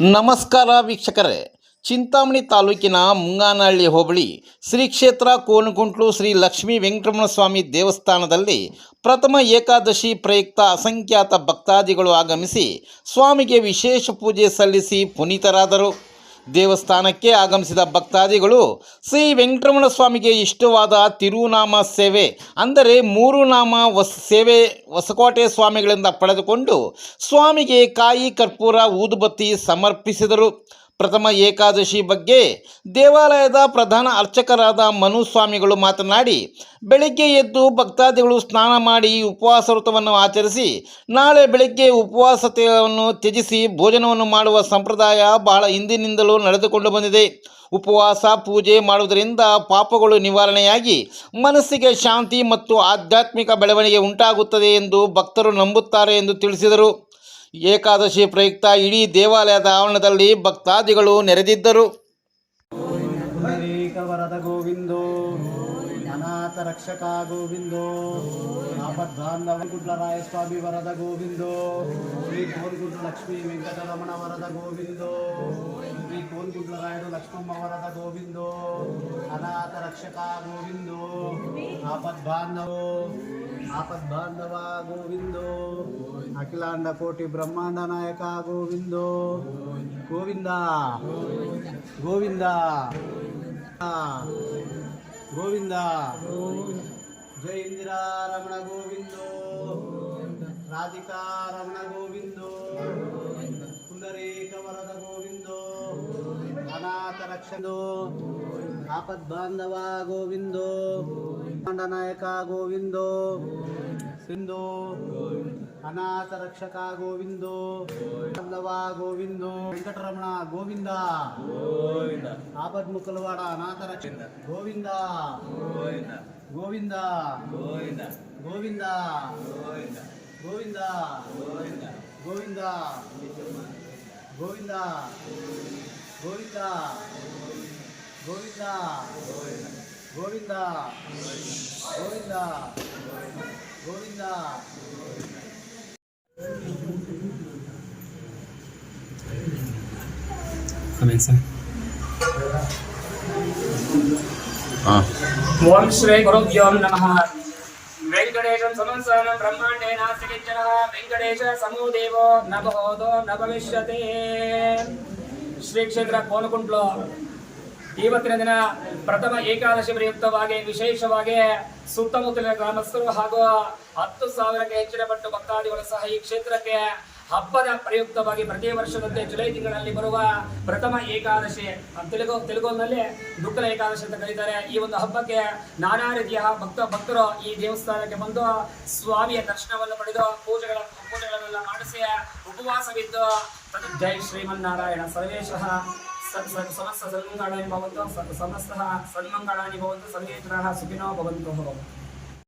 ನಮಸ್ಕಾರ ವೀಕ್ಷಕರೇ, ಚಿಂತಾಮಣಿ ತಾಲೂಕಿನ ಮುಂಗಾನಹಳ್ಳಿ ಹೋಬಳಿ ಶ್ರೀ ಕ್ಷೇತ್ರ ಕೋನಗುಂಟ್ಲು ಶ್ರೀ ಲಕ್ಷ್ಮೀ ವೆಂಕಟರಮಣ ಸ್ವಾಮಿ ದೇವಸ್ಥಾನದಲ್ಲಿ ಪ್ರಥಮ ಏಕಾದಶಿ ಪ್ರಯುಕ್ತ ಅಸಂಖ್ಯಾತ ಭಕ್ತಾದಿಗಳು ಆಗಮಿಸಿ ಸ್ವಾಮಿಗೆ ವಿಶೇಷ ಪೂಜೆ ಸಲ್ಲಿಸಿ ಪುನೀತರಾದರು. ದೇವಸ್ಥಾನಕ್ಕೆ ಆಗಮಿಸಿದ ಭಕ್ತಾದಿಗಳು ಶ್ರೀ ವೆಂಕಟರಮಣ ಸ್ವಾಮಿಗೆ ಇಷ್ಟವಾದ ತಿರುನಾಮ ಸೇವೆ ಅಂದರೆ ಮೂರು ನಾಮ ಸೇವೆ ಹೊಸಕೋಟೆ ಸ್ವಾಮಿಗಳಿಂದ ಪಡೆದುಕೊಂಡು ಸ್ವಾಮಿಗೆ ಕಾಯಿ ಕರ್ಪೂರ ಊದುಬತ್ತಿ ಸಮರ್ಪಿಸಿದರು. ಪ್ರಥಮ ಏಕಾದಶಿ ಬಗ್ಗೆ ದೇವಾಲಯದ ಪ್ರಧಾನ ಅರ್ಚಕರಾದ ಮನು ಸ್ವಾಮಿಗಳು ಮಾತನಾಡಿ, ಬೆಳಗ್ಗೆ ಎದ್ದು ಭಕ್ತಾದಿಗಳು ಸ್ನಾನ ಮಾಡಿ ಉಪವಾಸ ವ್ರತವನ್ನು ಆಚರಿಸಿ ನಾಳೆ ಬೆಳಗ್ಗೆ ಉಪವಾಸತೆಯನ್ನು ತ್ಯಜಿಸಿ ಭೋಜನವನ್ನು ಮಾಡುವ ಸಂಪ್ರದಾಯ ಬಹಳ ಹಿಂದಿನಿಂದಲೂ ನಡೆದುಕೊಂಡು ಬಂದಿದೆ. ಉಪವಾಸ ಪೂಜೆ ಮಾಡುವುದರಿಂದ ಪಾಪಗಳು ನಿವಾರಣೆಯಾಗಿ ಮನಸ್ಸಿಗೆ ಶಾಂತಿ ಮತ್ತು ಆಧ್ಯಾತ್ಮಿಕ ಬೆಳವಣಿಗೆ ಉಂಟಾಗುತ್ತದೆ ಎಂದು ಭಕ್ತರು ನಂಬುತ್ತಾರೆ ಎಂದು ತಿಳಿಸಿದರು. ಏಕಾದಶಿ ಪ್ರಯುಕ್ತ ಇಡೀ ದೇವಾಲಯದ ಆವರಣದಲ್ಲಿ ಭಕ್ತಾದಿಗಳು ನೆರೆದಿದ್ದರು. ವರದ ಗೋವಿಂದೋ ಅನಾಥ ರಕ್ಷಕ ಗೋವಿಂದೋ ಆಪದ್ಬಾಂಧವ ಗುಡ್ಲರಾಯ ಸ್ವಾಮಿ ವರದ ಗೋವಿಂದೋ ಶ್ರೀ ಕೋನಗುಂಟ್ಲು ಲಕ್ಷ್ಮೀ ವೆಂಕಟರಮಣ ವರದ ಗೋವಿಂದೋ ಶ್ರೀ ಕೋನಗುಂಟ್ಲರಾಯರು ಲಕ್ಷ್ಮಮ್ಮ ವರದ ಗೋವಿಂದೋ ಅನಾಥ ರಕ್ಷಕ ಗೋವಿಂದೋ ಆಪದ್ಬಾಂಧವ ಗೋವಿಂದೋ ಅಖಿಲಾಂಡ ಕೋಟಿ ಬ್ರಹ್ಮಾಂಡ ನಾಯಕ ಗೋವಿಂದೋ ಗೋವಿಂದ ಗೋವಿಂದ ಗೋವಿಂದ ಜೈ ಇಂದಿರಾ ರಮಣ ಗೋವಿಂದೋ ರಾಧಿಕಾ ರಮಣ ಗೋವಿಂದೋ ಪುಂಡರೀಕ ವರದ ಗೋವಿಂದೋ ಅನಾಥ ರಕ್ಷಣೋ ಆಪದ್ಬಾಂಧವ ಗೋವಿಂದೋ ನಾಯಕ ಗೋವಿಂದೋ ಸಿಂಧೋ ಅನಾಥ ರಕ್ಷಕ ಗೋವಿಂದೋ ಬಾಂಧವ ಗೋವಿಂದೋ ವೆಂಕಟರಮಣ ಗೋವಿಂದ ಆಪದ್ ಮುಕ್ಕಲವಾಡ ಅನಾಥ ರಕ್ಷಕ ಗೋವಿಂದ ಗೋವಿಂದ ಗೋವಿಂದ ಗೋವಿಂದ ಗೋವಿಂದ ಗೋವಿಂದ ಗೋವಿಂದ ಗೋವಿಂದ ಗೋವಿಂದ ಗೋವಿಂದ ಗೋವಿಂದ ಗೋವಿಂದ ಓಂ ಶ್ರೀ ಗುರುಭ್ಯೋ ನಮಃ. ವೆಂಕಟೇಶಂ ಸಮಂಸನಂ ಬ್ರಹ್ಮಾಂಡೇ ನಾಸ್ತಿ ಕಿಂಚನಃ ವೆಂಕಟೇಶ ಸಮೋ ದೇವೋ ನ ಭೂತೋ ನ ಭವಿಷ್ಯತಿ. ಶ್ರೀ ಕ್ಷೇತ್ರ ಕೋನಗುಂಟ್ಲು ಇವತ್ತಿನ ದಿನ ಪ್ರಥಮ ಏಕಾದಶಿ ಪ್ರಯುಕ್ತವಾಗಿ ವಿಶೇಷವಾಗಿ ಸುತ್ತಮುತ್ತಲಿನ ಗ್ರಾಮಸ್ಥರು ಹಾಗೂ 10,000ಕ್ಕೆ ಹೆಚ್ಚಿನ ಪಟ್ಟು ಭಕ್ತಾದಿಗಳು ಸಹ ಈ ಕ್ಷೇತ್ರಕ್ಕೆ ಹಬ್ಬದ ಪ್ರಯುಕ್ತವಾಗಿ ಪ್ರತಿ ವರ್ಷದಂತೆ ಜುಲೈ ತಿಂಗಳಲ್ಲಿ ಬರುವ ಪ್ರಥಮ ಏಕಾದಶಿ ತೆಲುಗುನಲ್ಲಿ ದುಃಖದ ಏಕಾದಶಿ ಅಂತ ಕರೀತಾರೆ. ಈ ಒಂದು ಹಬ್ಬಕ್ಕೆ ನಾನಾ ರೀತಿಯ ಭಕ್ತರು ಈ ದೇವಸ್ಥಾನಕ್ಕೆ ಬಂದು ಸ್ವಾಮಿಯ ದರ್ಶನವನ್ನು ಪಡೆದು ಪೂಜೆಗಳನ್ನೆಲ್ಲ ಮಾಡಿಸಿ ಉಪವಾಸವಿದ್ದು ಜೈ ಶ್ರೀಮನ್ನಾರಾಯಣ ಸರ್ವೇಶಃ ಸಮಸ್ತ ಸನ್ಮಂಗಳಾನಿ ಭವಂತು ಸಮಸ್ತ ಸನ್ಮಂಗಳಾನಿ ಭವಂತು ಸರ್ವೇ ಜನಾಃ ಸುಖಿನೋ ಭವಂತು.